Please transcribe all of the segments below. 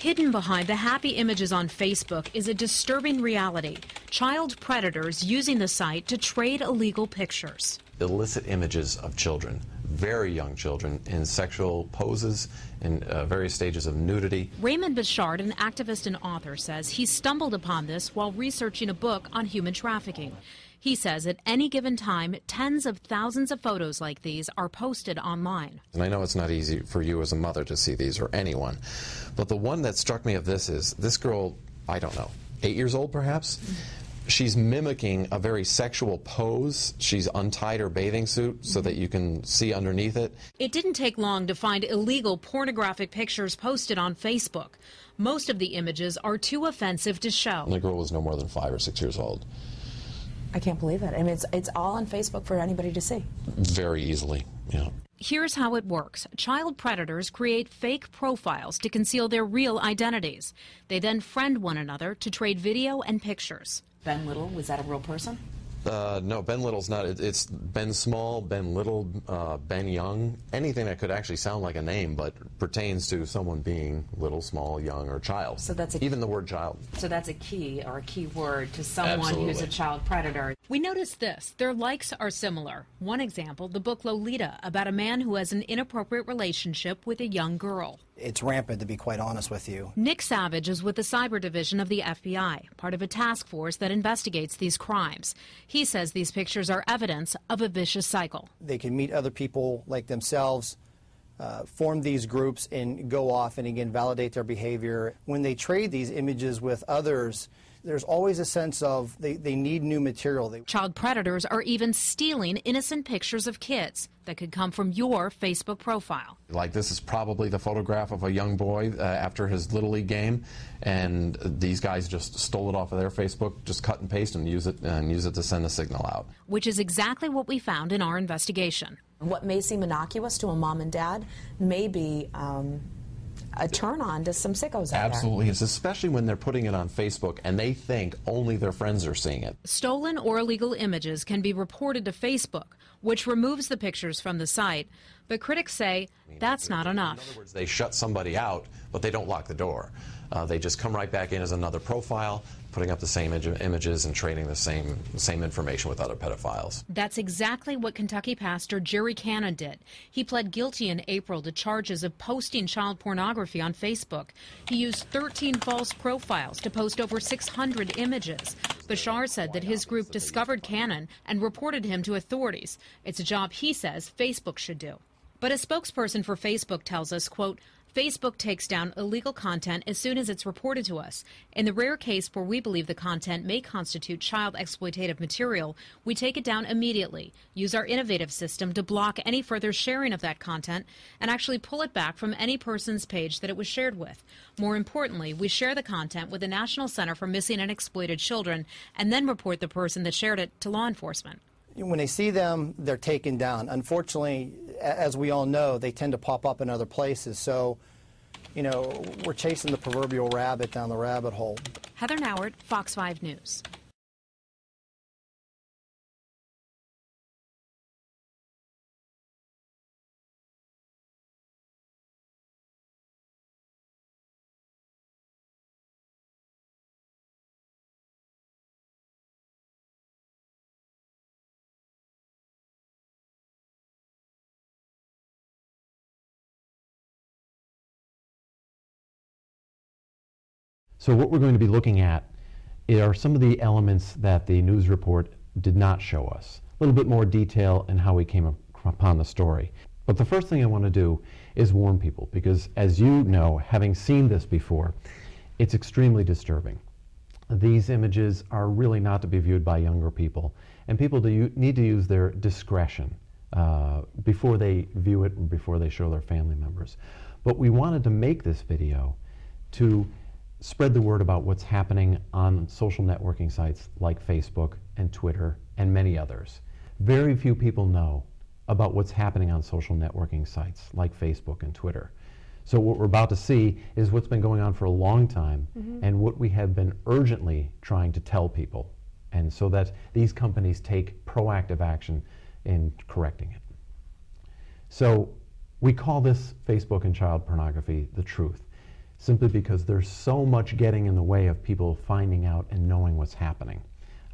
Hidden behind the happy images on Facebook is a disturbing reality. Child predators using the site to trade illegal pictures. Illicit images of children, very young children, in sexual poses, in various stages of nudity. Raymond Bouchard, an activist and author, says he stumbled upon this while researching a book on human trafficking. He says at any given time, tens of thousands of photos like these are posted online. And I know it's not easy for you as a mother to see these, or anyone, but the one that struck me of this is this girl, I don't know, 8 years old perhaps? She's mimicking a very sexual pose. She's untied her bathing suit so that you can see underneath it. It didn't take long to find illegal pornographic pictures posted on Facebook. Most of the images are too offensive to show. And the girl was no more than 5 or 6 years old. I can't believe it. I mean, it's all on Facebook for anybody to see. Very easily, yeah. Here's how it works. Child predators create fake profiles to conceal their real identities. They then friend one another to trade video and pictures. Ben Little, was that a real person? No, Ben Little's not. It's Ben Small, Ben Little, Ben Young, anything that could actually sound like a name but pertains to someone being little, small, young, or child. So that's even the word child. So that's a key or a key word to someone Absolutely. who's a child predator. We noticed this. Their likes are similar. One example, the book Lolita, about a man who has an inappropriate relationship with a young girl. It's rampant, to be quite honest with you. Nick Savage is with the Cyber Division of the FBI, part of a task force that investigates these crimes. He says these pictures are evidence of a vicious cycle. They can meet other people like themselves, form these groups, and go off and again validate their behavior. When they trade these images with others, there's always a sense of they need new material. Child predators are even stealing innocent pictures of kids that could come from your Facebook profile. Like, this is probably the photograph of a young boy after his Little League game, and these guys just stole it off of their Facebook, just cut and paste and use it to send a signal out. Which is exactly what we found in our investigation. What may seem innocuous to a mom and dad may be a turn-on to some sickos out there. Absolutely, it's especially when they're putting it on Facebook and they think only their friends are seeing it. Stolen or illegal images can be reported to Facebook, which removes the pictures from the site. But critics say that's not enough. In other words, they shut somebody out, but they don't lock the door. They just come right back in as another profile, putting up the same images and trading the same information with other pedophiles. That's exactly what Kentucky pastor Jerry Cannon did. He pled guilty in April to charges of posting child pornography on Facebook. He used 13 false profiles to post over 600 images. Bashar said that his group discovered Cannon and reported him to authorities. It's a job he says Facebook should do. But a spokesperson for Facebook tells us, quote, Facebook takes down illegal content as soon as it's reported to us. In the rare case where we believe the content may constitute child exploitative material, we take it down immediately, use our innovative system to block any further sharing of that content, and actually pull it back from any person's page that it was shared with. More importantly, we share the content with the National Center for Missing and Exploited Children and then report the person that shared it to law enforcement. When they see them, they're taken down. Unfortunately, as we all know, they tend to pop up in other places. So, you know, we're chasing the proverbial rabbit down the rabbit hole. Heather Nauert, Fox 5 News. So what we're going to be looking at are some of the elements that the news report did not show us. A little bit more detail in how we came upon the story. But the first thing I want to do is warn people, because as you know, having seen this before, it's extremely disturbing. These images are really not to be viewed by younger people, and people need to use their discretion before they view it and before they show their family members. But we wanted to make this video to spread the word about what's happening on social networking sites like Facebook and Twitter and many others. Very few people know about what's happening on social networking sites like Facebook and Twitter. So what we're about to see is what's been going on for a long time and what we have been urgently trying to tell people, and so that these companies take proactive action in correcting it. So we call this Facebook and child pornography the truth. simply because there's so much getting in the way of people finding out and knowing what's happening,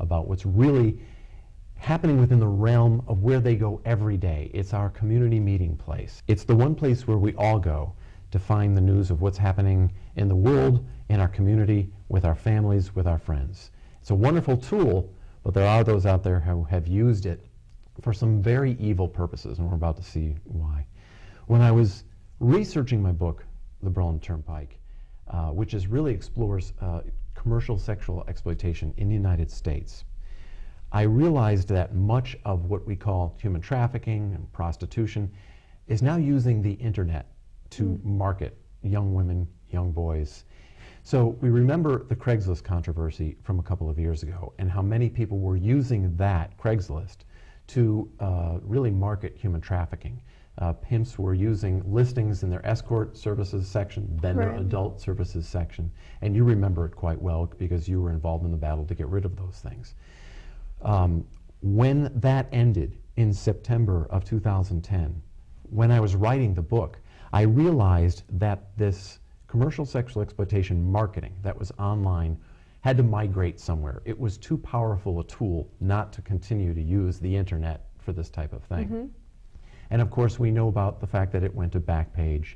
about what's really happening within the realm of where they go every day. It's our community meeting place. It's the one place where we all go to find the news of what's happening in the world, in our community, with our families, with our friends. It's a wonderful tool, but there are those out there who have used it for some very evil purposes, and we're about to see why. When I was researching my book, The Berlin Turnpike, which really explores commercial sexual exploitation in the United States, I realized that much of what we call human trafficking and prostitution is now using the internet to market young women, young boys. So we remember the Craigslist controversy from a couple of years ago and how many people were using that Craigslist to really market human trafficking. Pimps were using listings in their escort services section, then their adult services section, and you remember it quite well because you were involved in the battle to get rid of those things. When that ended in September of 2010, when I was writing the book, I realized that this commercial sexual exploitation marketing that was online had to migrate somewhere. It was too powerful a tool not to continue to use the internet for this type of thing. And of course, we know about the fact that it went to Backpage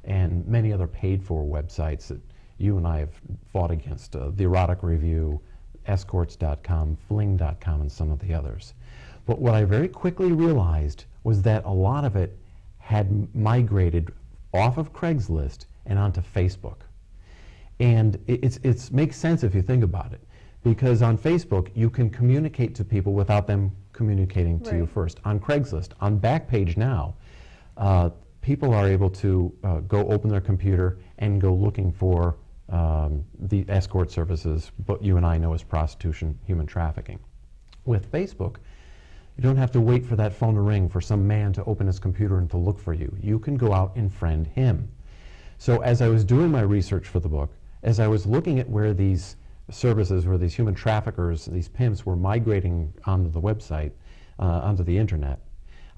and many other paid-for websites that you and I have fought against, the Erotic Review, escorts.com, fling.com, and some of the others. But what I very quickly realized was that a lot of it had migrated off of Craigslist and onto Facebook. And it makes sense if you think about it, because on Facebook you can communicate to people without them communicating to you first. On Craigslist, on Backpage now, people are able to go open their computer and go looking for the escort services, what you and I know as prostitution, human trafficking. With Facebook, you don't have to wait for that phone to ring for some man to open his computer and to look for you. You can go out and friend him. So as I was doing my research for the book, as I was looking at where these services, where these human traffickers, these pimps were migrating onto the website, onto the internet,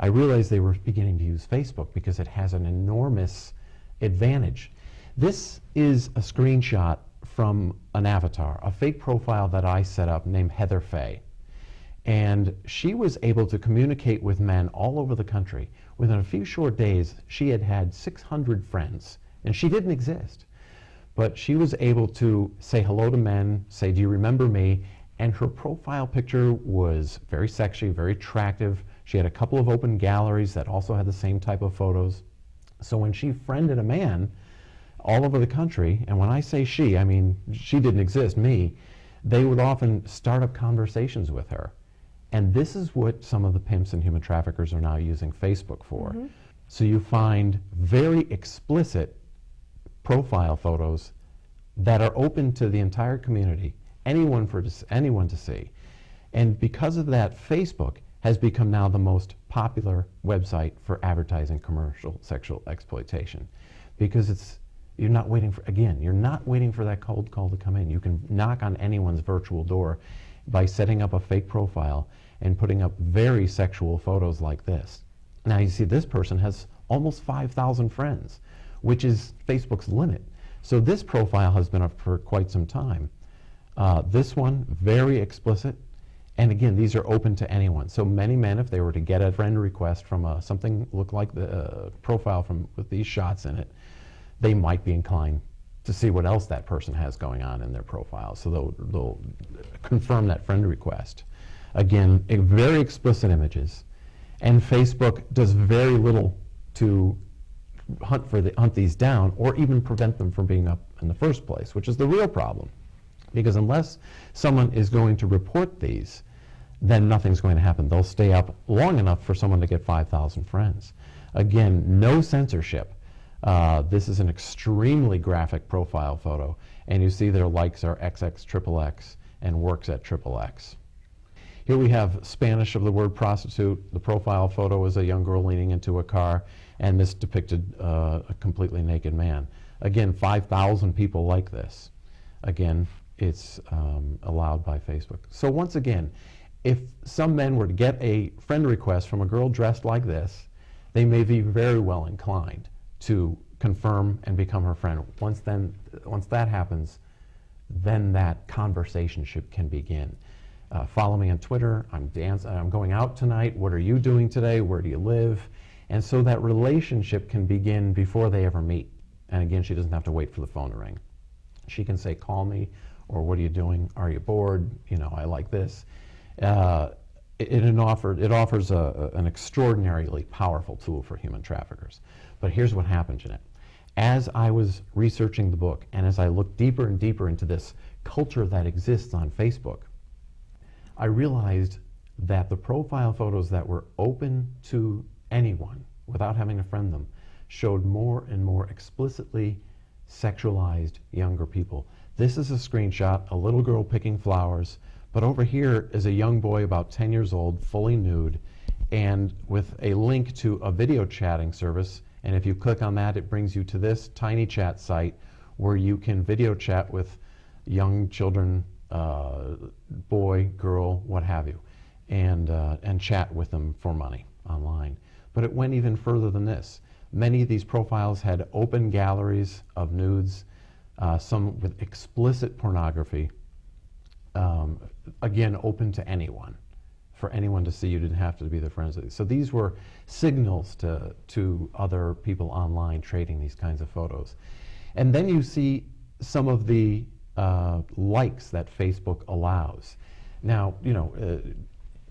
I realized they were beginning to use Facebook because it has an enormous advantage. This is a screenshot from an avatar, a fake profile that I set up named Heather Faye. And she was able to communicate with men all over the country. Within a few short days, she had had 600 friends, and she didn't exist. But she was able to say hello to men, say, "Do you remember me?" And her profile picture was very sexy, very attractive. She had a couple of open galleries that also had the same type of photos. So when she friended a man all over the country, and when I say she, I mean she didn't exist, me, they would often start up conversations with her. And this is what some of the pimps and human traffickers are now using Facebook for. So you find very explicit profile photos that are open to the entire community, anyone to see. And because of that, Facebook has become now the most popular website for advertising commercial sexual exploitation, because you're not waiting for that cold call to come in. You can knock on anyone's virtual door by setting up a fake profile and putting up very sexual photos like this. Now you see this person has almost 5,000 friends, which is Facebook's limit. So this profile has been up for quite some time. This one, very explicit. And again, these are open to anyone. So many men, if they were to get a friend request from something look like the profile with these shots in it, they might be inclined to see what else that person has going on in their profile. So they'll confirm that friend request. Again, very explicit images. And Facebook does very little to hunt these down or even prevent them from being up in the first place, which is the real problem. Because unless someone is going to report these, then nothing's going to happen. They'll stay up long enough for someone to get 5,000 friends. Again, no censorship. This is an extremely graphic profile photo, and you see their likes are XXXXX and works at XXX. Here we have Spanish of the word prostitute. The profile photo is a young girl leaning into a car, and this depicted a completely naked man. Again, 5,000 people like this. Again, it's allowed by Facebook. So once again, if some men were to get a friend request from a girl dressed like this, they may be very well inclined to confirm and become her friend. Once that happens, then that conversation can begin. Follow me on Twitter. I'm going out tonight. What are you doing today? Where do you live? And so that relationship can begin before they ever meet. And again, she doesn't have to wait for the phone to ring. She can say, call me, or what are you doing? Are you bored? You know, I like this. It offers an extraordinarily powerful tool for human traffickers. But here's what happened, Jeanette. As I was researching the book, and as I looked deeper and deeper into this culture that exists on Facebook, I realized that the profile photos that were open to anyone without having to friend them showed more and more explicitly sexualized younger people. This is a screenshot, a little girl picking flowers, but over here is a young boy about 10 years old, fully nude, and with a link to a video chatting service. And if you click on that, it brings you to this tiny chat site where you can video chat with young children, boy, girl, what have you, and chat with them for money online. But it went even further than this. Many of these profiles had open galleries of nudes, some with explicit pornography, again, open to anyone. For anyone to see, you didn't have to be the friends of these. So these were signals to other people online trading these kinds of photos. And then you see some of the likes that Facebook allows. Now, you know,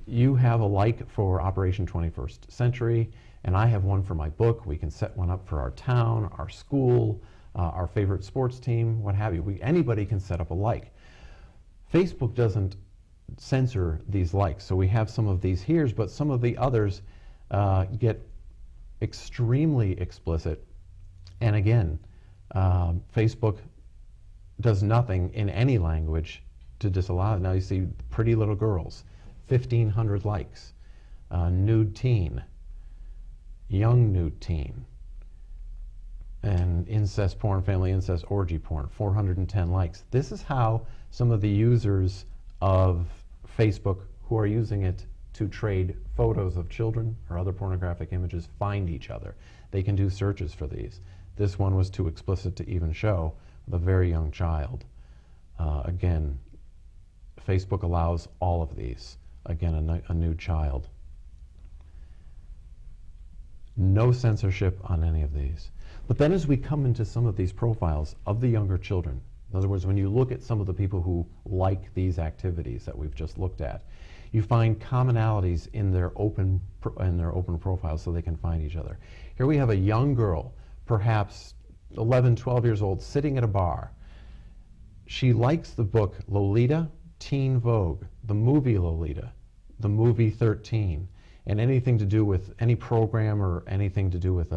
you have a like for Operation 21st Century, and I have one for my book. We can set one up for our town, our school, our favorite sports team, what have you. Anybody can set up a like. Facebook doesn't censor these likes, so we have some of these here, but some of the others get extremely explicit. And again, Facebook does nothing in any language to disallow it. Now you see pretty little girls, 1,500 likes, nude teen, young nude teen, and incest porn, family incest, orgy porn, 410 likes. This is how some of the users of Facebook who are using it to trade photos of children or other pornographic images find each other. They can do searches for these. This one was too explicit to even show the very young child. Again, Facebook allows all of these. Again, a nude child. No censorship on any of these. But then as we come into some of these profiles of the younger children, in other words, when you look at some of the people who like these activities that we've just looked at, you find commonalities in their open profiles so they can find each other. Here we have a young girl, perhaps 11, 12 years old, sitting at a bar. She likes the book Lolita, Teen Vogue, the movie Lolita, the movie 13, and anything to do with any program or anything to do with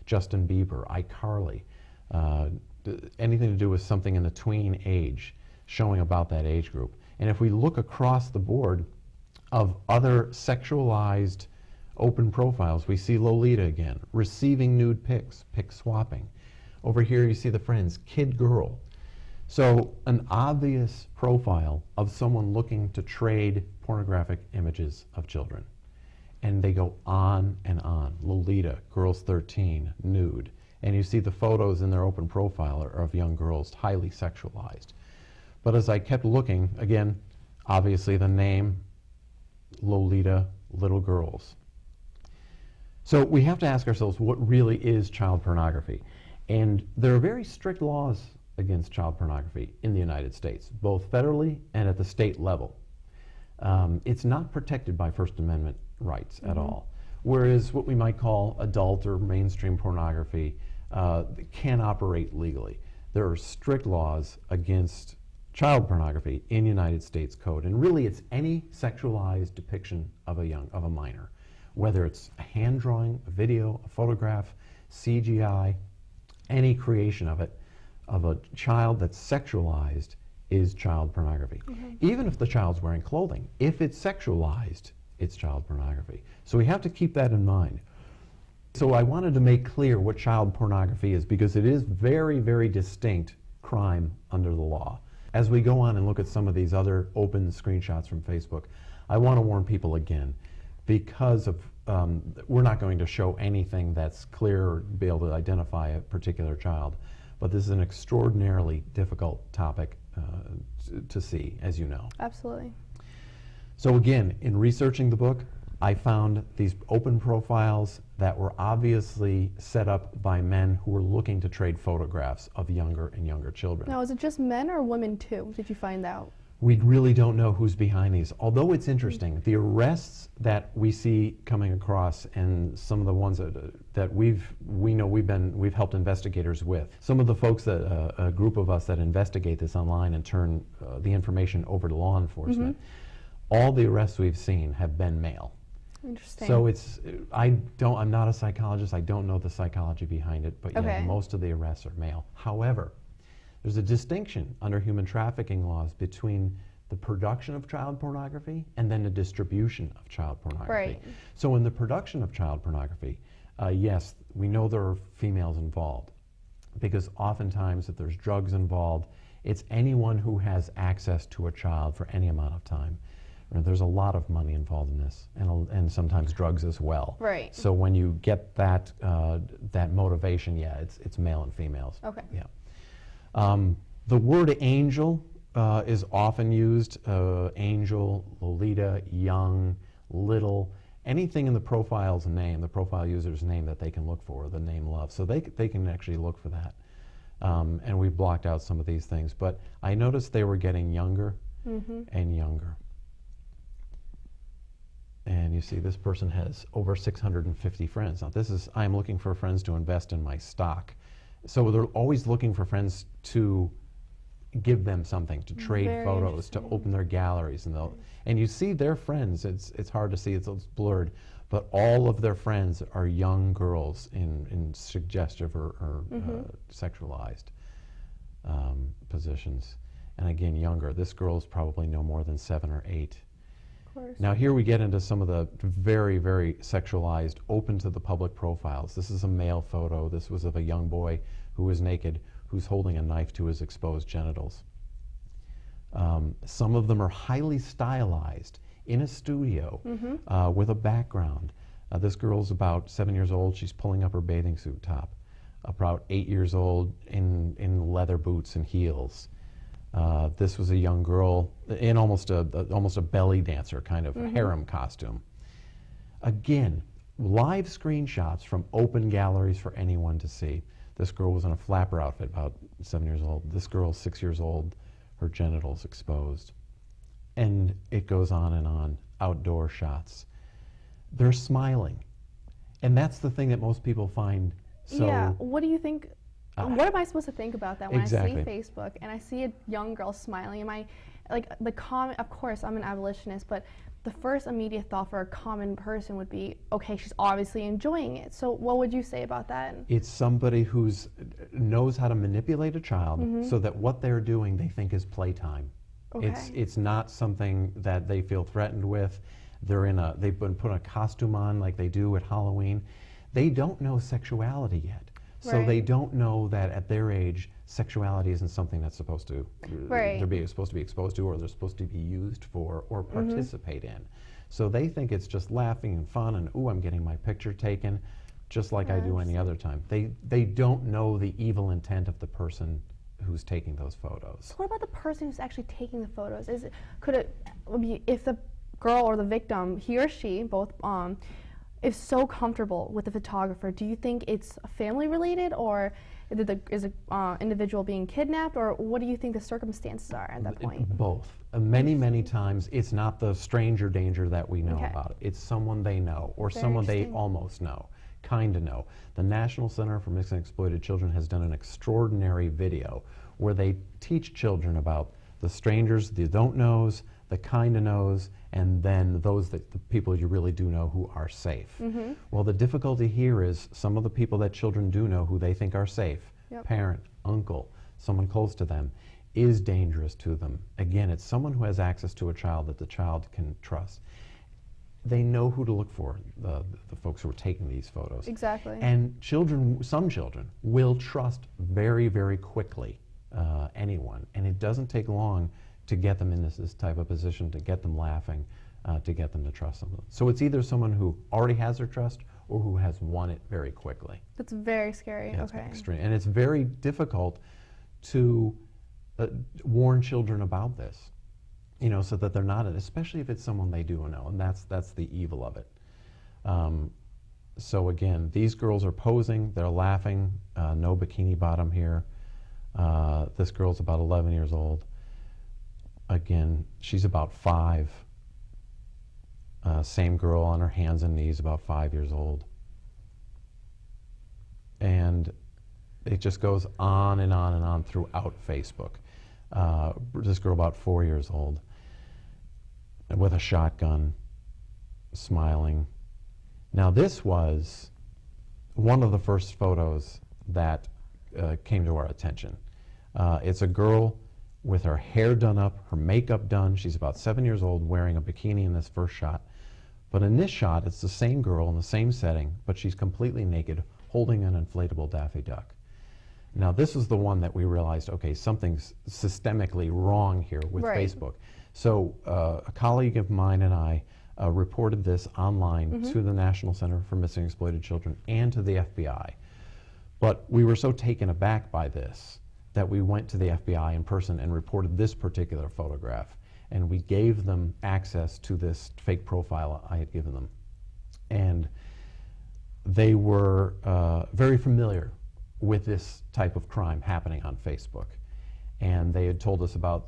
Justin Bieber, iCarly, anything to do with something in the tween age, showing about that age group. And if we look across the board of other sexualized open profiles, we see Lolita again, receiving nude pics, pic swapping. Over here you see the friends, kid girl. So an obvious profile of someone looking to trade pornographic images of children. And they go on and on. Lolita, girls 13, nude. And you see the photos in their open profile are of young girls, highly sexualized. But as I kept looking, again, obviously the name, Lolita, little girls. So we have to ask ourselves, what really is child pornography? And there are very strict laws against child pornography in the United States, both federally and at the state level. It's not protected by First Amendment rights at all. Whereas what we might call adult or mainstream pornography can operate legally. There are strict laws against child pornography in United States Code, and really it's any sexualized depiction of a minor, whether it's a hand drawing, a video, a photograph, CGI, any creation of it, of a child that's sexualized is child pornography. Even if the child's wearing clothing, if it's sexualized, it's child pornography. So we have to keep that in mind. So I wanted to make clear what child pornography is, because it is very, very distinct crime under the law. As we go on and look at some of these other open screenshots from Facebook, I want to warn people again, because of, we're not going to show anything that's clear or be able to identify a particular child. But this is an extraordinarily difficult topic to see, as you know. Absolutely. So again, in researching the book, I found these open profiles that were obviously set up by men who were looking to trade photographs of younger and younger children. Now, is it just men or women too? Did you find out? We really don't know who's behind these. Although it's interesting, the arrests that we see coming across, and some of the ones that we've helped investigators with. Some of the folks that a group of us that investigate this online and turn the information over to law enforcement. All the arrests we've seen have been male. Interesting. So I'm not a psychologist. I don't know the psychology behind it, but yeah, most of the arrests are male. However, there's a distinction under human trafficking laws between the production of child pornography and then the distribution of child pornography. Right. So in the production of child pornography, yes, we know there are females involved, because oftentimes if there's drugs involved, it's anyone who has access to a child for any amount of time. There's a lot of money involved in this, and sometimes drugs as well. Right. So when you get that that motivation, yeah, it's male and females. Okay. Yeah. The word angel is often used. Angel, Lolita, young, little, anything in the profile's name, the profile user's name that they can look for, the name love. So they can actually look for that. And we've blocked out some of these things. But I noticed they were getting younger and younger. And you see this person has over 650 friends. Now I'm looking for friends to invest in my stock. So they're always looking for friends to give them something, to trade photos, to open their galleries. And you see their friends, it's hard to see, it's blurred, but all of their friends are young girls in suggestive or sexualized positions. And again, younger. This girl's probably no more than 7 or 8. Now here we get into some of the very, very sexualized, open to the public profiles. This is a male photo. This was of a young boy who was naked, who's holding a knife to his exposed genitals. Some of them are highly stylized in a studio with a background. This girl's about 7 years old. She's pulling up her bathing suit top. About 8 years old in leather boots and heels. This was a young girl in almost a belly dancer kind of harem costume. Again, live screenshots from open galleries for anyone to see. This girl was in a flapper outfit, about 7 years old. This girl's 6 years old, her genitals exposed. And it goes on and on, outdoor shots. They're smiling. And that's the thing that most people find so... Yeah, what do you think... what am I supposed to think about that when I see Facebook and I see a young girl smiling? Am I, like, the comment, of course, I'm an abolitionist, but the first immediate thought for a common person would be, okay, she's obviously enjoying it. So what would you say about that? It's somebody who knows how to manipulate a child so that what they're doing they think is playtime. Okay. It's not something that they feel threatened with. They've been put a costume on like they do at Halloween. They don't know sexuality yet. So they don't know that at their age, sexuality isn't something that's supposed to they're supposed to be exposed to, or they're supposed to be used for or participate in. So they think it's just laughing and fun and, ooh, I'm getting my picture taken, just like I do any other time. They don't know the evil intent of the person who's taking those photos. So what about the person who's actually taking the photos? Could it be if the girl or the victim, he or she, both, is so comfortable with the photographer, do you think it's family related, or is an individual being kidnapped, or what do you think the circumstances are at that point? Both. Many times it's not the stranger danger that we know about. It's someone they know, or someone they almost know, kind of know. The National Center for Missing and Exploited Children has done an extraordinary video where they teach children about the strangers, the don't knows, the kind of knows, and then the people you really do know who are safe. Well, the difficulty here is some of the people that children do know who they think are safe, parent, uncle, someone close to them, is dangerous to them. Again, it's someone who has access to a child that the child can trust. They know who to look for, the folks who are taking these photos. Exactly. And some children will trust very, very quickly anyone, and it doesn't take long to get them in this type of position, to get them laughing, to get them to trust them. So it's either someone who already has their trust or who has won it very quickly. That's very scary. Yeah, okay. It's extreme. And it's very difficult to warn children about this, you know, so that they're not, especially if it's someone they do know, and that's the evil of it. So again, these girls are posing, they're laughing, no bikini bottom here. This girl's about 11 years old. Again, she's about 5. Same girl on her hands and knees, about 5 years old. And it just goes on and on and on throughout Facebook. This girl about 4 years old with a shotgun, smiling. Now this was one of the first photos that came to our attention. It's a girl with her hair done up, her makeup done. She's about 7 years old, wearing a bikini in this first shot. But in this shot, it's the same girl in the same setting, but she's completely naked, holding an inflatable Daffy Duck. Now this is the one that we realized, okay, something's systemically wrong here with Facebook. So a colleague of mine and I reported this online to the National Center for Missing and Exploited Children and to the FBI. But we were so taken aback by this that we went to the FBI in person and reported this particular photograph. And we gave them access to this fake profile I had given them. And they were very familiar with this type of crime happening on Facebook. And they had told us about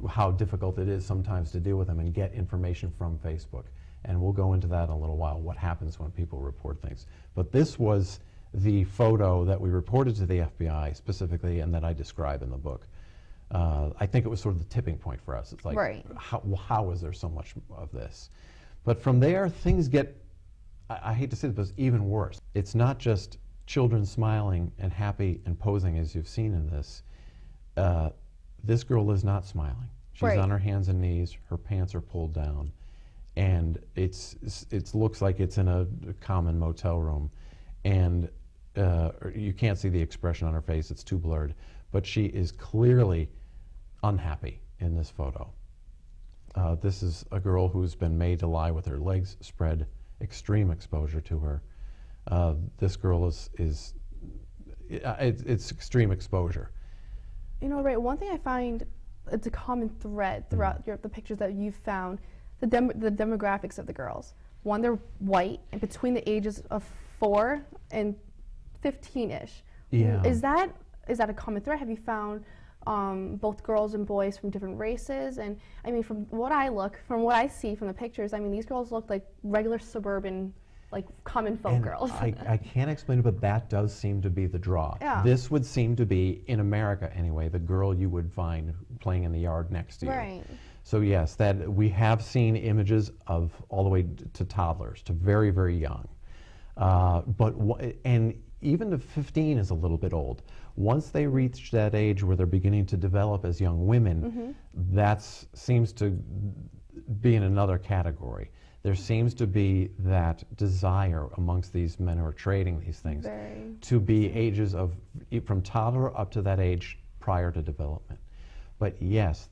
how difficult it is sometimes to deal with them and get information from Facebook. And we'll go into that in a little while, what happens when people report things. But this was the photo that we reported to the FBI specifically and that I describe in the book. I think it was sort of the tipping point for us. It's like, how is there so much of this? But from there, things get, I hate to say this, but it's even worse. It's not just children smiling and happy and posing as you've seen in this. This girl is not smiling. She's on her hands and knees, her pants are pulled down, and it looks like it's in a common motel room. And you can't see the expression on her face, it's too blurred, but she is clearly unhappy in this photo. This is a girl who's been made to lie with her legs spread, extreme exposure to her. This girl it's extreme exposure. You know, Ray, one thing I find, it's a common thread throughout the pictures that you've found, the demographics of the girls. One, they're white, and between the ages of 4 and 15-ish. Yeah. Is that a common thread? Have you found both girls and boys from different races? And I mean, from what I see from the pictures, I mean, these girls look like regular suburban, like common folk girls. I can't explain it, but that does seem to be the draw. Yeah. This would seem to be, in America anyway, the girl you would find playing in the yard next to you. Right. So yes, that we have seen images of all the way to toddlers, to very, very young. And even to 15 is a little bit old. Once they reach that age where they're beginning to develop as young women, that seems to be in another category. There seems to be that desire amongst these men who are trading these things to be ages of, from toddler up to that age prior to development. But yes,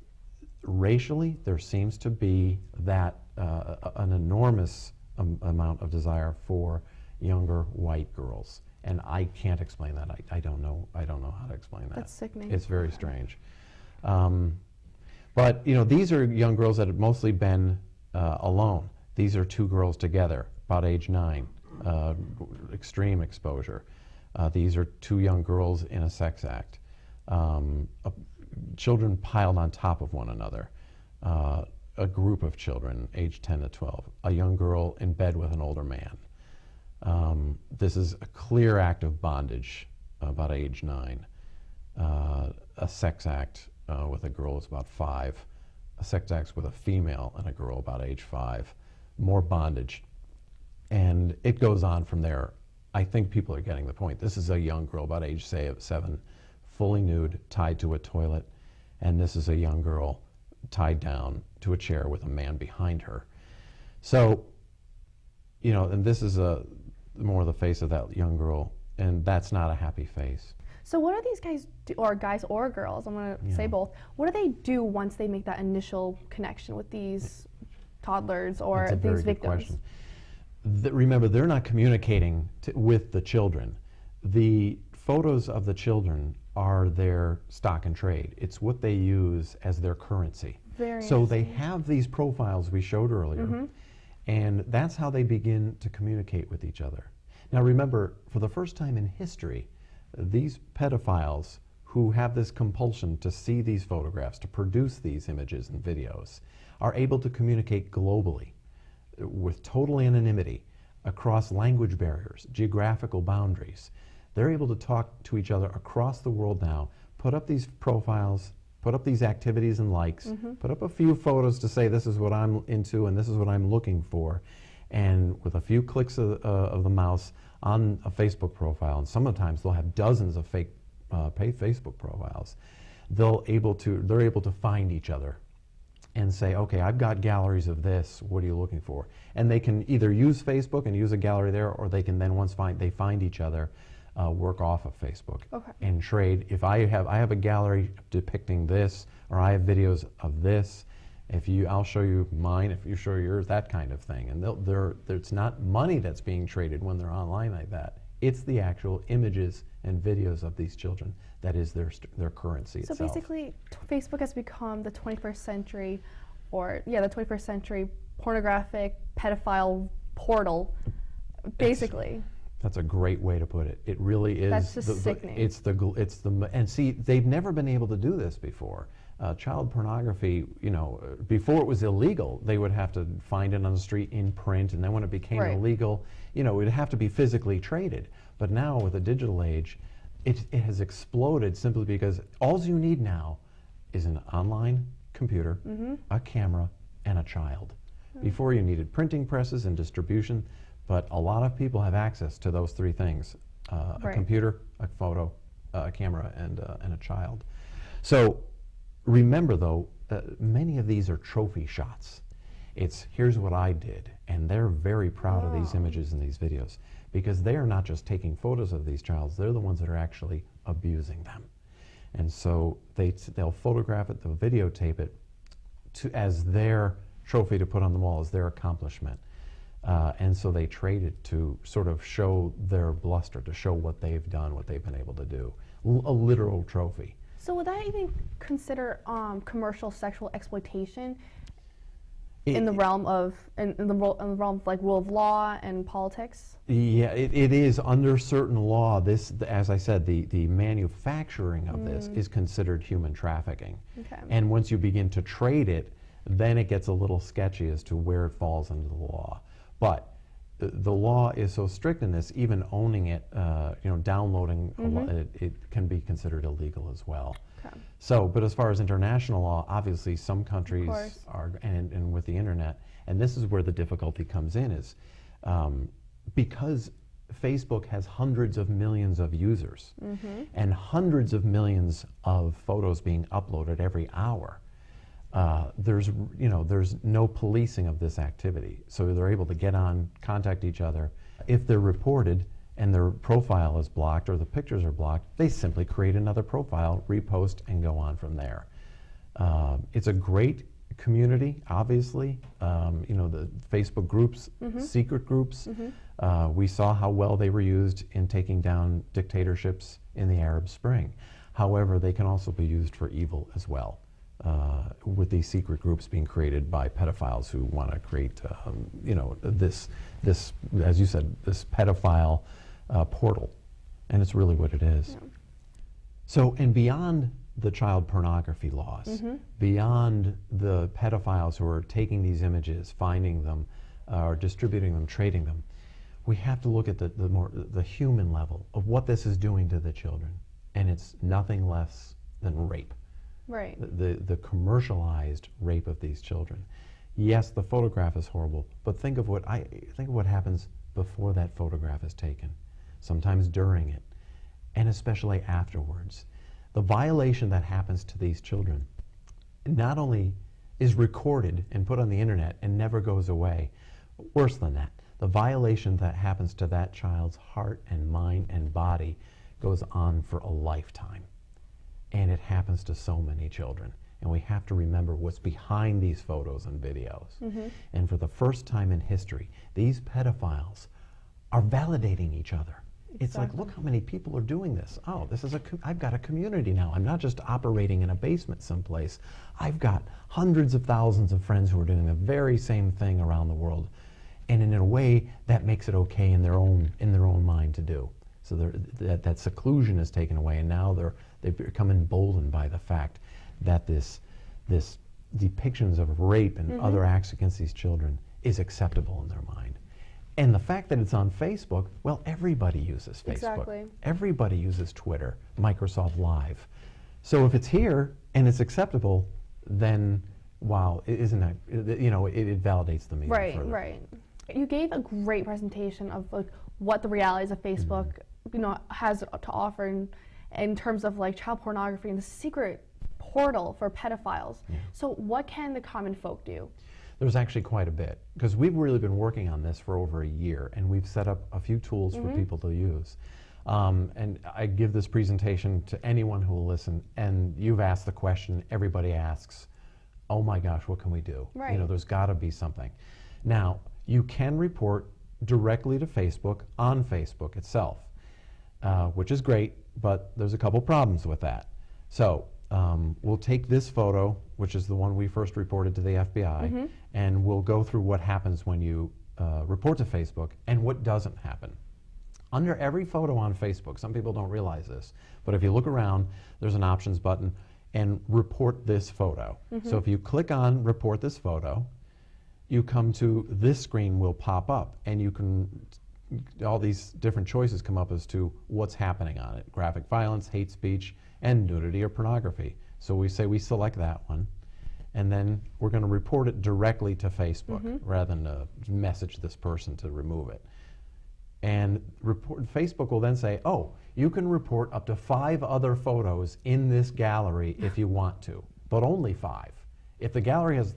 racially, there seems to be that an enormous amount of desire for younger white girls. And I can't explain that. I don't know how to explain that. That's sickening. It's very strange. But you know, these are young girls that have mostly been alone. These are 2 girls together, about age 9, extreme exposure. These are 2 young girls in a sex act. Children piled on top of one another. A group of children, age 10 to 12. A young girl in bed with an older man. This is a clear act of bondage about age 9. A sex act with a girl who's about 5. A sex act with a female and a girl about age 5. More bondage. And it goes on from there. I think people are getting the point. This is a young girl about age, say, of 7, fully nude, tied to a toilet. And this is a young girl tied down to a chair with a man behind her. So, you know, and this is more the face of that young girl, and that's not a happy face. So what do these guys do, or guys or girls, I'm going to say both, what do they do once they make that initial connection with these toddlers or That's a very these good victims? question. Remember, they're not communicating with the children. The photos of the children are their stock and trade. It's what they use as their currency. Very So they interesting. have these profiles we showed earlier, and that's how they begin to communicate with each other. Now remember, for the first time in history, these pedophiles who have this compulsion to see these photographs, to produce these images and videos, are able to communicate globally with total anonymity across language barriers, geographical boundaries. They're able to talk to each other across the world now, put up these profiles, put up these activities and likes, put up a few photos to say this is what I'm into and this is what I'm looking for, and with a few clicks of the mouse on a Facebook profile, and sometimes they'll have dozens of fake paid Facebook profiles, they're able to find each other and say, okay, I've got galleries of this, what are you looking for? And they can either use Facebook and use a gallery there, or they can then, once they find each other, work off of Facebook and trade. If I have a gallery depicting this, or I have videos of this, I'll show you mine, if you show yours, that kind of thing. And it's not money that's being traded when they're online like that. It's the actual images and videos of these children that is their currency itself. So basically, Facebook has become the 21st century, the 21st century pornographic pedophile portal, basically. That's a great way to put it. It really is. That's just sickening. And see, they've never been able to do this before. Child pornography, before it was illegal, they would have to find it on the street in print, and then when it became illegal, it would have to be physically traded. But now, with the digital age, it has exploded simply because all you need now is an online computer, a camera, and a child. Before, you needed printing presses and distribution, but a lot of people have access to those three things: a computer, a photo, a camera, and a child. So remember, though, many of these are trophy shots. It's here's what I did, and they're very proud of these images and these videos, because they are not just taking photos of these childs, they're the ones that are actually abusing them. And so they'll photograph it, they'll videotape it as their trophy to put on the wall, as their accomplishment. And so they trade it to sort of show their bluster, to show what they've done, what they've been able to do. A literal trophy. So would that even consider commercial sexual exploitation in the realm of like rule of law and politics? Yeah, it is under certain law. This, as I said, the manufacturing of this is considered human trafficking. Okay. And once you begin to trade it, then it gets a little sketchy as to where it falls under the law. But the law is so strict in this, even owning it, downloading, it can be considered illegal as well. Okay. So, but as far as international law, obviously some countries are, and with the internet, and this is where the difficulty comes in, is because Facebook has hundreds of millions of users and hundreds of millions of photos being uploaded every hour. There's no policing of this activity, so they're able to get on, contact each other. If they're reported and their profile is blocked or the pictures are blocked, they simply create another profile, repost, and go on from there. It's a great community, obviously. The Facebook groups, secret groups. We saw how well they were used in taking down dictatorships in the Arab Spring. However, they can also be used for evil as well. With these secret groups being created by pedophiles who want to create, this, as you said, this pedophile portal, and it's really what it is. Yeah. So, and beyond the child pornography laws, beyond the pedophiles who are taking these images, finding them, or distributing them, trading them, we have to look at the human level of what this is doing to the children, and it's nothing less than rape. Right. The commercialized rape of these children. Yes, the photograph is horrible, but think of what happens before that photograph is taken, sometimes during it, and especially afterwards. The violation that happens to these children not only is recorded and put on the internet and never goes away, worse than that, the violation that happens to that child's heart and mind and body goes on for a lifetime. And it happens to so many children. and we have to remember what's behind these photos and videos. And for the first time in history, these pedophiles are validating each other. It's like, look how many people are doing this. Oh, this is I've got a community now. I'm not just operating in a basement someplace. I've got hundreds of thousands of friends who are doing the very same thing around the world, and in a way that makes it okay in their own mind to do. So that seclusion is taken away, and now they've become emboldened by the fact that this depictions of rape and other acts against these children is acceptable in their mind. And the fact that it's on Facebook, well, everybody uses Facebook. Exactly. Everybody uses Twitter, Microsoft Live. So if it's here and it's acceptable, then wow, isn't that, it validates them even further. Right. You gave a great presentation of like what the realities of Facebook, has to offer in terms of like child pornography and the secret portal for pedophiles. So what can the common folk do? There's actually quite a bit, because we've really been working on this for over a year, and we've set up a few tools for people to use. And I give this presentation to anyone who will listen, and you've asked the question, everybody asks, oh my gosh, what can we do? Right. There's got to be something. Now, you can report directly to Facebook on Facebook itself, which is great, but there's a couple problems with that. So we'll take this photo, which is the one we first reported to the FBI, and we'll go through what happens when you report to Facebook and what doesn't happen. Under every photo on Facebook, some people don't realize this, but if you look around, there's an options button and report this photo. So if you click on report this photo, you come to this screen will pop up, and you can, all these different choices come up as to what's happening on it: graphic violence, hate speech, and nudity or pornography. So we say we select that one, and then we're going to report it directly to Facebook rather than message this person to remove it. And Facebook will then say, oh, you can report up to 5 other photos in this gallery if you want to, but only 5. If the gallery has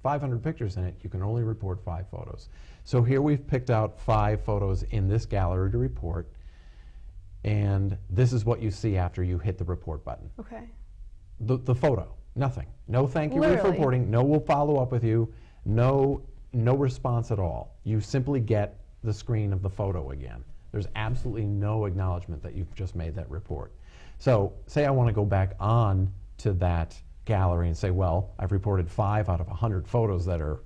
500 pictures in it, you can only report 5 photos. So here we've picked out 5 photos in this gallery to report, and this is what you see after you hit the report button. Okay. The photo, nothing. No thank you for Literally. reporting, no we'll follow up with you, no response at all. You simply get the screen of the photo again. There's absolutely no acknowledgement that you've just made that report. So say I want to go back on to that gallery and say, well, I've reported 5 out of 100 photos that are,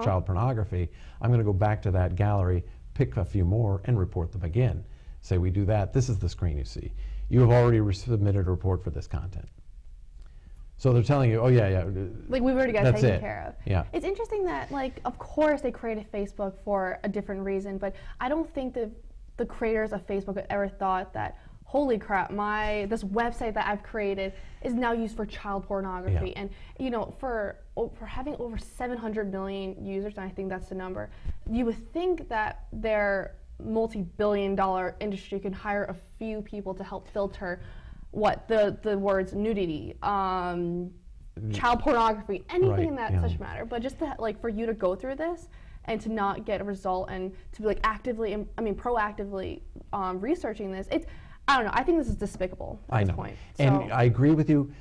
child pornography. I'm going to go back to that gallery, pick a few more, and report them again. Say we do that, this is the screen you see. You have already submitted a report for this content. So they're telling you, oh yeah. Like we've already got it taken care of. Yeah. It's interesting that, like, of course they created Facebook for a different reason, but I don't think that the creators of Facebook ever thought that, holy crap, this website that I've created is now used for child pornography. Yeah. And for having over 700 million users, and I think that's the number, you would think that their multi-billion-dollar industry can hire a few people to help filter the words nudity, child pornography, anything in that such matter. But just for you to go through this and to not get a result, and to be proactively researching this, I don't know, I think this is despicable at this point. And I agree with you.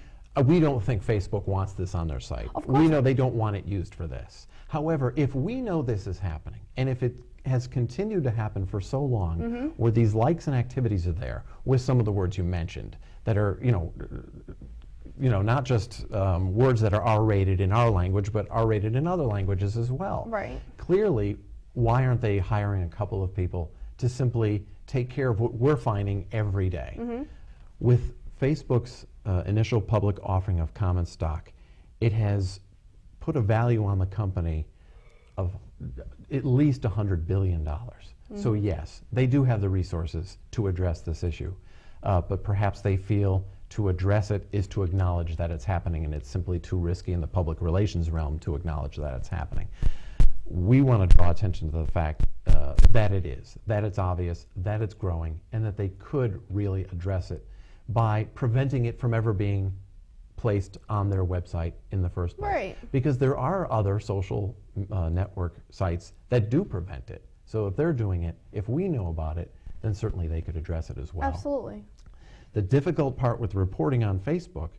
We don't think Facebook wants this on their site. Of course we know they don't want it used for this. However, if we know this is happening, and if it has continued to happen for so long, where these likes and activities are there with some of the words you mentioned that are, not just words that are R-rated in our language, but R-rated in other languages as well. Right. Clearly, why aren't they hiring a couple of people to simply take care of what we're finding every day? With Facebook's initial public offering of common stock, it has put a value on the company of at least $100 billion. So yes, they do have the resources to address this issue, but perhaps they feel to address it is to acknowledge that it's happening, and it's simply too risky in the public relations realm to acknowledge that it's happening. We want to draw attention to the fact that it is, that it's obvious, that it's growing, and that they could really address it by preventing it from ever being placed on their website in the first place. Right. Because there are other social network sites that do prevent it. So if they're doing it, if we know about it, then certainly they could address it as well. Absolutely. The difficult part with reporting on Facebook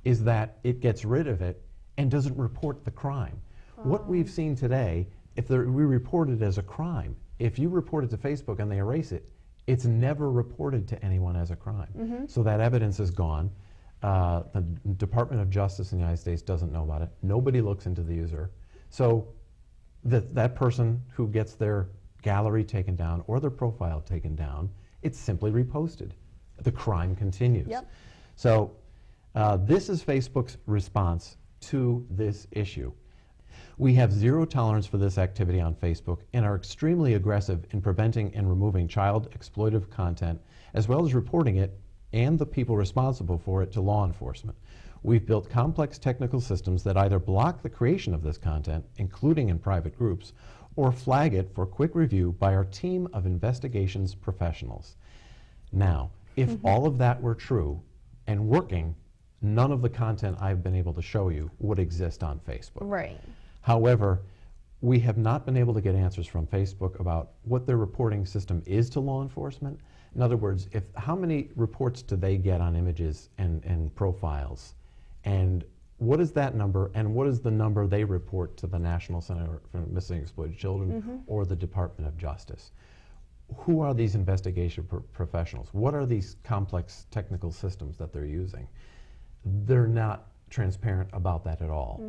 is that it gets rid of it and doesn't report the crime. What we've seen today, if we report it as a crime, if you report it to Facebook and they erase it, it's never reported to anyone as a crime. So that evidence is gone. The Department of Justice in the United States doesn't know about it. Nobody looks into the user. So that person who gets their gallery taken down or their profile taken down, it's simply reposted. The crime continues. Yep. So this is Facebook's response to this issue. We have zero tolerance for this activity on Facebook and are extremely aggressive in preventing and removing child exploitive content, as well as reporting it and the people responsible for it to law enforcement. We've built complex technical systems that either block the creation of this content, including in private groups, or flag it for quick review by our team of investigations professionals. Now, if all of that were true and working, none of the content I've been able to show you would exist on Facebook. Right. However, we have not been able to get answers from Facebook about what their reporting system is to law enforcement. In other words, how many reports do they get on images and profiles? And what is that number, and what is the number they report to the National Center for Missing and Exploited Children or the Department of Justice? Who are these investigation professionals? What are these complex technical systems that they're using? They're not transparent about that at all.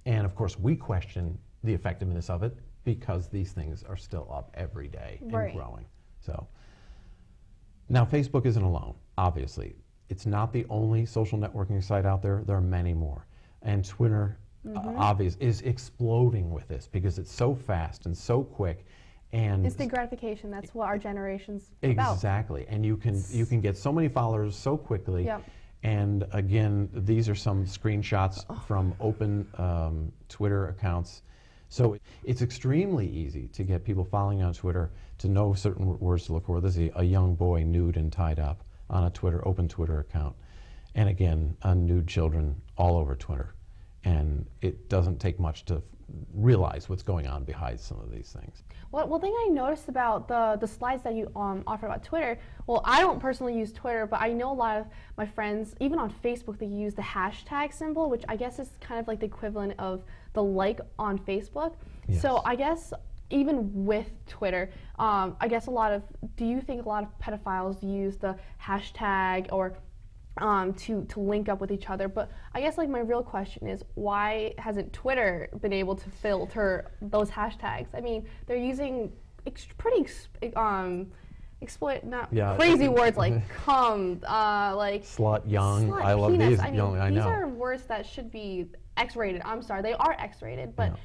And of course, we question the effectiveness of it because these things are still up every day and growing. So now Facebook isn't alone, obviously. It's not the only social networking site out there. There are many more. And Twitter is exploding with this because it's so fast and so quick. And instant gratification, that's what our generation's about. Exactly. And you can get so many followers so quickly. Yep. And again, these are some screenshots from open Twitter accounts. So it's extremely easy to get people following on Twitter to know certain words to look for. This is a young boy nude and tied up on a open Twitter account. And again, nude children all over Twitter. And it doesn't take much to realize what's going on behind some of these things. One thing I noticed about the slides that you offer about Twitter, well, I don't personally use Twitter, but I know a lot of my friends, even on Facebook, they use the hashtag symbol, which I guess is kind of like the equivalent of the like on Facebook. Yes. So I guess even with Twitter, I guess do you think a lot of pedophiles use the hashtag or to link up with each other? But I guess like my real question is, why hasn't Twitter been able to filter those hashtags? I mean, they're using crazy words like cum, like slut, young. Slut, I love penis. these. I mean, Young, I these know. are words that should be X-rated. I'm sorry, they are X-rated, but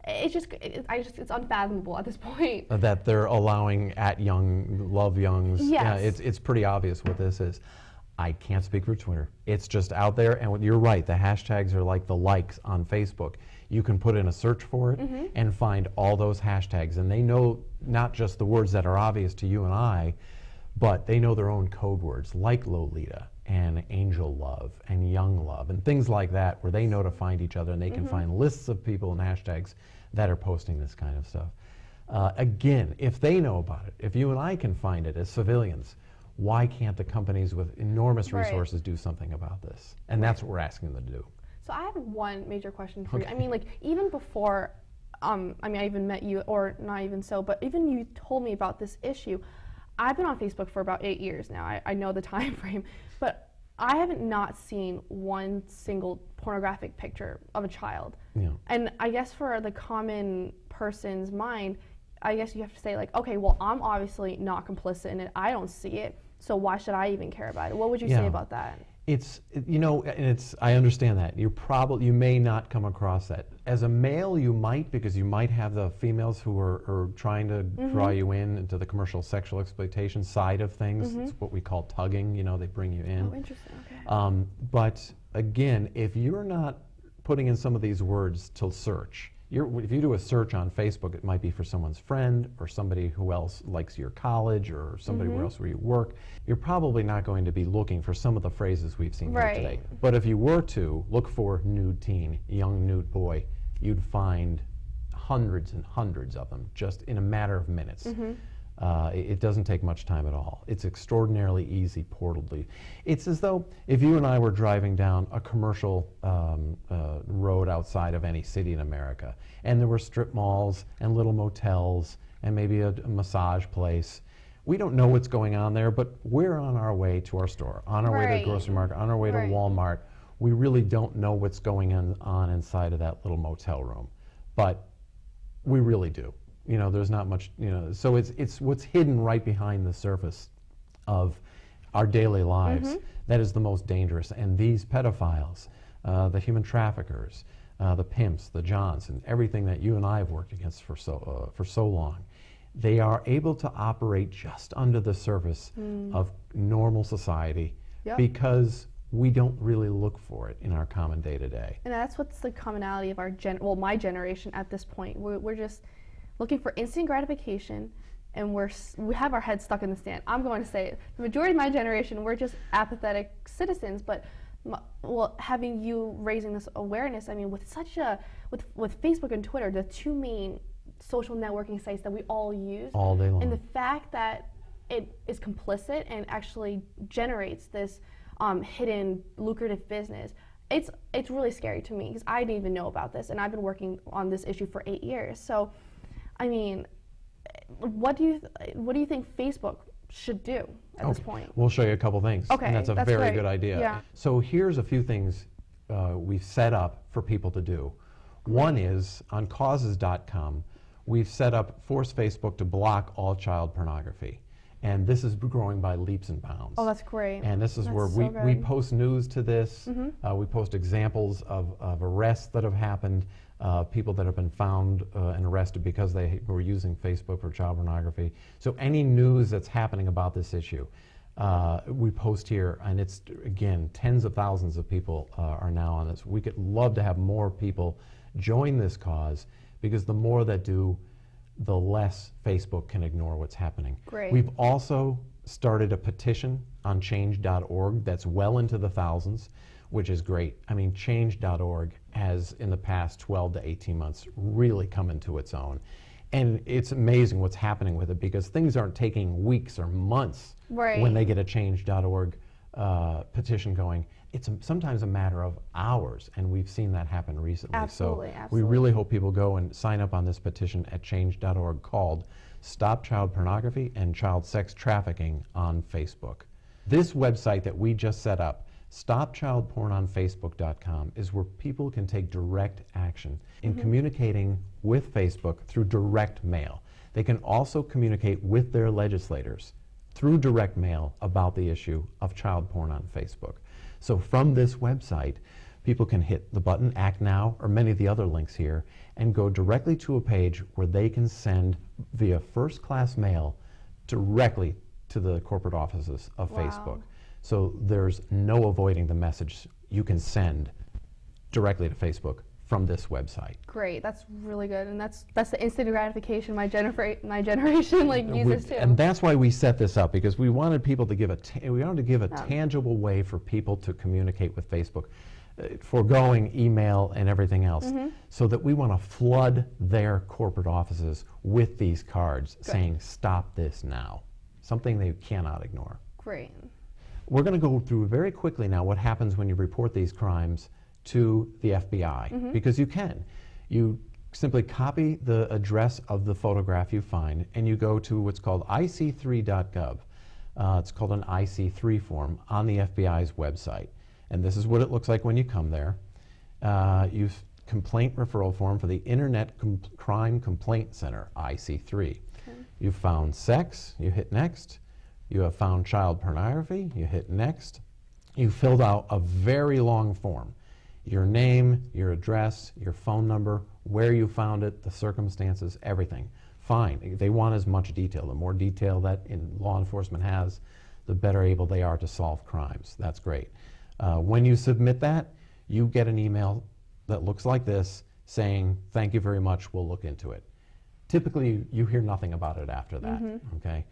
it's unfathomable at this point. That they're allowing @young, love youngs. Yes. Yeah, it's pretty obvious what this is. I can't speak for Twitter. It's just out there, and you're right, the hashtags are like the likes on Facebook. You can put in a search for it and find all those hashtags, and they know not just the words that are obvious to you and I, but they know their own code words, like Lolita and Angel Love and Young Love and things like that, where they know to find each other, and they can find lists of people and hashtags that are posting this kind of stuff. Again, if they know about it, if you and I can find it as civilians, why can't the companies with enormous resources do something about this? And that's what we're asking them to do. So I have one major question for you. I mean, like, even before, I even met you, or not even so, but even you told me about this issue, I've been on Facebook for about 8 years now. I know the time frame, but I haven't not seen one single pornographic picture of a child. Yeah. And I guess for the common person's mind, I guess you have to say, like, okay, well, I'm obviously not complicit in it. I don't see it, so why should I even care about it? What would you say about that? I understand that. You may not come across that. As a male, you might, because you might have the females who are trying to draw you into the commercial sexual exploitation side of things. It's what we call tugging. They bring you in. Oh, interesting. Okay. But again, if you're not putting in some of these words to search, if you do a search on Facebook, it might be for someone's friend or somebody who else likes your college or somebody else where you work. You're probably not going to be looking for some of the phrases we've seen here today. But if you were to look for nude teen, young nude boy, you'd find hundreds and hundreds of them just in a matter of minutes. It doesn't take much time at all. It's extraordinarily easy portably. It's as though if you and I were driving down a commercial road outside of any city in America, and there were strip malls and little motels and maybe a massage place. We don't know what's going on there, but we're on our way to our store, on our way to the grocery market, on our way to Walmart. We really don't know what's going on inside of that little motel room, but we really do. You know, there's not much, you know, so it's what's hidden right behind the surface of our daily lives that is the most dangerous. And these pedophiles, the human traffickers, the pimps, the Johns, and everything that you and I have worked against for so long, they are able to operate just under the surface of normal society because we don't really look for it in our common day-to-day. And that's what's the commonality of our my generation at this point. We're just looking for instant gratification, and we have our heads stuck in the sand. I'm going to say it. The majority of my generation, we're just apathetic citizens, but well, having you raising this awareness, I mean, with with Facebook and Twitter, the two main social networking sites that we all use all day long, and the fact that it is complicit and actually generates this hidden lucrative business, it's really scary to me, because I didn't even know about this, and I've been working on this issue for 8 years. So, I mean, what do you think Facebook should do at this point? We'll show you a couple things. Okay, and that's a very great. good idea. Yeah. So here's a few things we've set up for people to do. One is on causes.com, we've set up, forced Facebook to block all child pornography. And this is growing by leaps and bounds. Oh, that's great. And this is where we post news to this. We post examples of arrests that have happened, people that have been found and arrested because they were using Facebook for child pornography. So any news that's happening about this issue, we post here, and it's, again, tens of thousands of people are now on this. We could love to have more people join this cause, because the more that do, the less Facebook can ignore what's happening. Great. We've also started a petition on change.org that's well into the thousands, which is great. I mean, change.org has, in the past 12 to 18 months, really come into its own. And it's amazing what's happening with it, because things aren't taking weeks or months when they get a change.org petition going. It's sometimes a matter of hours, and we've seen that happen recently. Absolutely, so absolutely. We really hope people go and sign up on this petition at change.org called Stop Child Pornography and Child Sex Trafficking on Facebook. This website that we just set up, StopChildPornOnFacebook.com, is where people can take direct action in communicating with Facebook through direct mail. They can also communicate with their legislators through direct mail about the issue of child porn on Facebook. So from this website, people can hit the button Act Now, or many of the other links here, and go directly to a page where they can send via first-class mail directly to the corporate offices of Facebook. So there's no avoiding the message you can send directly to Facebook from this website. Great, that's really good, and that's the instant gratification my generation uses too. And that's why we set this up, because we wanted people to give a tangible way for people to communicate with Facebook, foregoing email and everything else, so that we want to flood their corporate offices with these cards saying, "Stop this now," something they cannot ignore. Great. We're going to go through very quickly now what happens when you report these crimes to the FBI, because you can. You simply copy the address of the photograph you find, and you go to what's called ic3.gov. It's called an IC3 form on the FBI's website. And this is what it looks like when you come there. You've complaint referral form for the Internet Crime Complaint Center, IC3. You've found sex, you hit next. You have found child pornography, you hit next. You filled out a very long form. Your name, your address, your phone number, where you found it, the circumstances, everything. Fine. They want as much detail. The more detail that law enforcement has, the better able they are to solve crimes. That's great. When you submit that, you get an email that looks like this saying, "Thank you very much, we'll look into it." Typically, you hear nothing about it after that. Okay.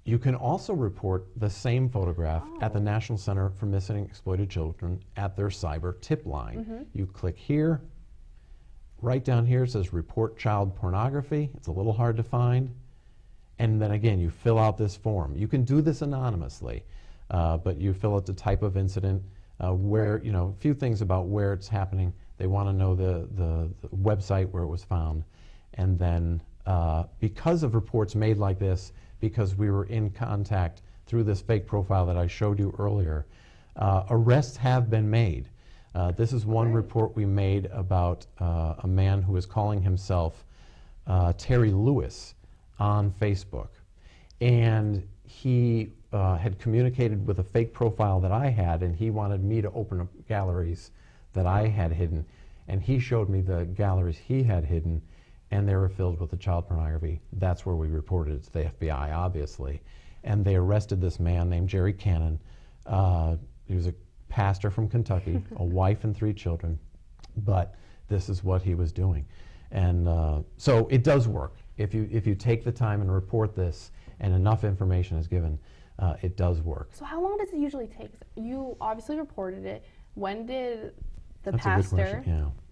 You can also report the same photograph at the National Center for Missing and Exploited Children at their cyber tip line. You click here. Right down here it says Report Child Pornography. It's a little hard to find. And then again, you fill out this form. You can do this anonymously, but you fill out the type of incident, where, you know, a few things about where it's happening. They want to know the website where it was found. And then because of reports made like this, because we were in contact through this fake profile that I showed you earlier, arrests have been made. This is one report we made about a man who is calling himself Terry Lewis on Facebook. And he had communicated with a fake profile that I had, and he wanted me to open up galleries that I had hidden. And he showed me the galleries he had hidden, and they were filled with the child pornography. That's where we reported it to the FBI, obviously. And they arrested this man named Jerry Cannon. He was a pastor from Kentucky, a wife and 3 children, but this is what he was doing. And so it does work. If you take the time and report this and enough information is given, it does work. So how long does it usually take? You obviously reported it. When did the That's pastor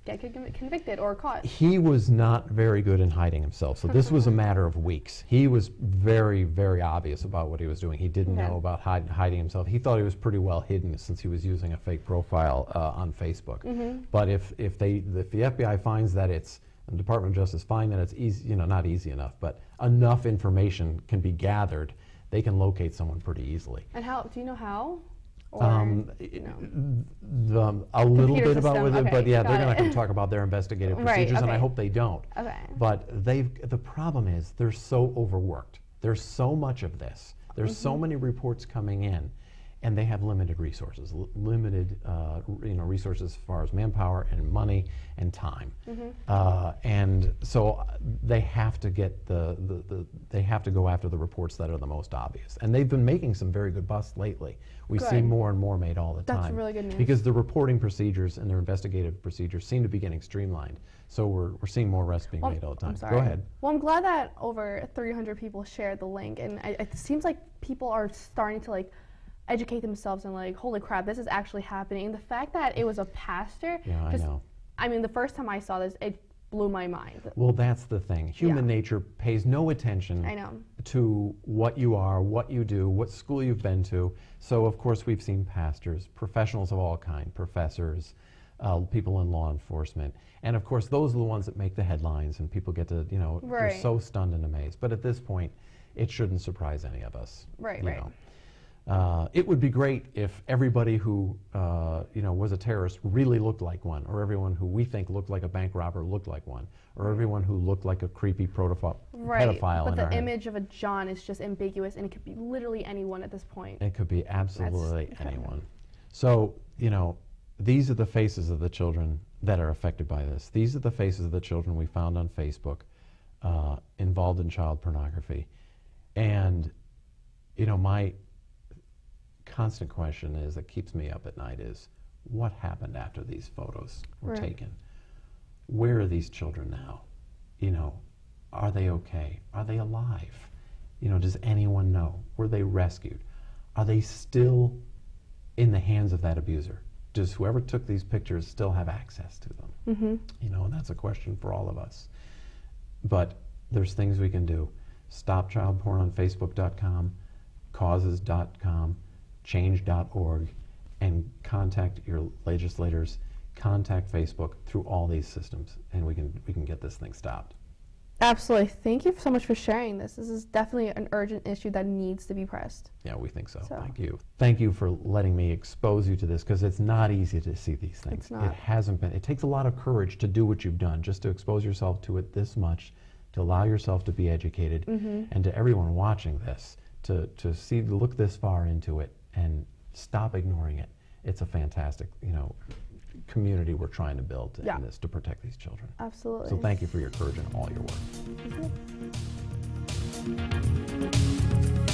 get convicted or caught? He was not very good in hiding himself, so this was a matter of weeks. He was very, very obvious about what he was doing. He didn't know about hiding himself. He thought he was pretty well hidden since he was using a fake profile on Facebook. But if the FBI finds that it's, the Department of Justice find that it's easy, you know, not easy enough, but enough information can be gathered, they can locate someone pretty easily. And how, do you know how? Or, a little bit about system. with it, Okay, but yeah, they're not going it. to talk about their investigative Right, procedures, and I okay. hope they don't. Okay. But the problem is they're so overworked. There's so much of this. There's so many reports coming in, and they have limited resources, limited resources as far as manpower and money and time. And so they have to get they have to go after the reports that are the most obvious. And they've been making some very good busts lately. We see more and more made all the time. That's really good news. Because the reporting procedures and their investigative procedures seem to be getting streamlined. So we're seeing more arrests being made all the time. I'm sorry. Go ahead. Well, I'm glad that over 300 people shared the link, and it seems like people are starting to like educate themselves and like, holy crap, this is actually happening. And the fact that it was a pastor, Yeah, I know. I mean, the first time I saw this, it blew my mind. Well, that's the thing. Human nature pays no attention to what you are, what you do, what school you've been to. So, of course, we've seen pastors, professionals of all kinds, professors, people in law enforcement. And, of course, those are the ones that make the headlines, and people get to, you know, they're so stunned and amazed. But at this point, it shouldn't surprise any of us. Right, you know. It would be great if everybody who was a terrorist really looked like one, or everyone who we think looked like a bank robber looked like one, or everyone who looked like a creepy pedophile. But the image of a John is just ambiguous, and it could be literally anyone at this point. It could be absolutely anyone. So, you know, these are the faces of the children that are affected by this. These are the faces of the children we found on Facebook involved in child pornography. And, you know, my constant question is, that keeps me up at night, is what happened after these photos were taken? Where are these children now? You know, are they okay? Are they alive? You know, does anyone know? Were they rescued? Are they still in the hands of that abuser? Does whoever took these pictures still have access to them? You know, and that's a question for all of us. But there's things we can do. Stop child porn on Facebook.com, causes.com, change.org, and contact your legislators, contact Facebook through all these systems, and we can get this thing stopped. Absolutely. Thank you so much for sharing this. This is definitely an urgent issue that needs to be pressed. Yeah, we think so. Thank you. Thank you for letting me expose you to this, because it's not easy to see these things. It's not. It hasn't been. It takes a lot of courage to do what you've done, just to expose yourself to it this much, to allow yourself to be educated, and to everyone watching this, to look this far into it and stop ignoring it. It's a fantastic, you know, community we're trying to build in this to protect these children. Absolutely. So thank you for your courage and all your work.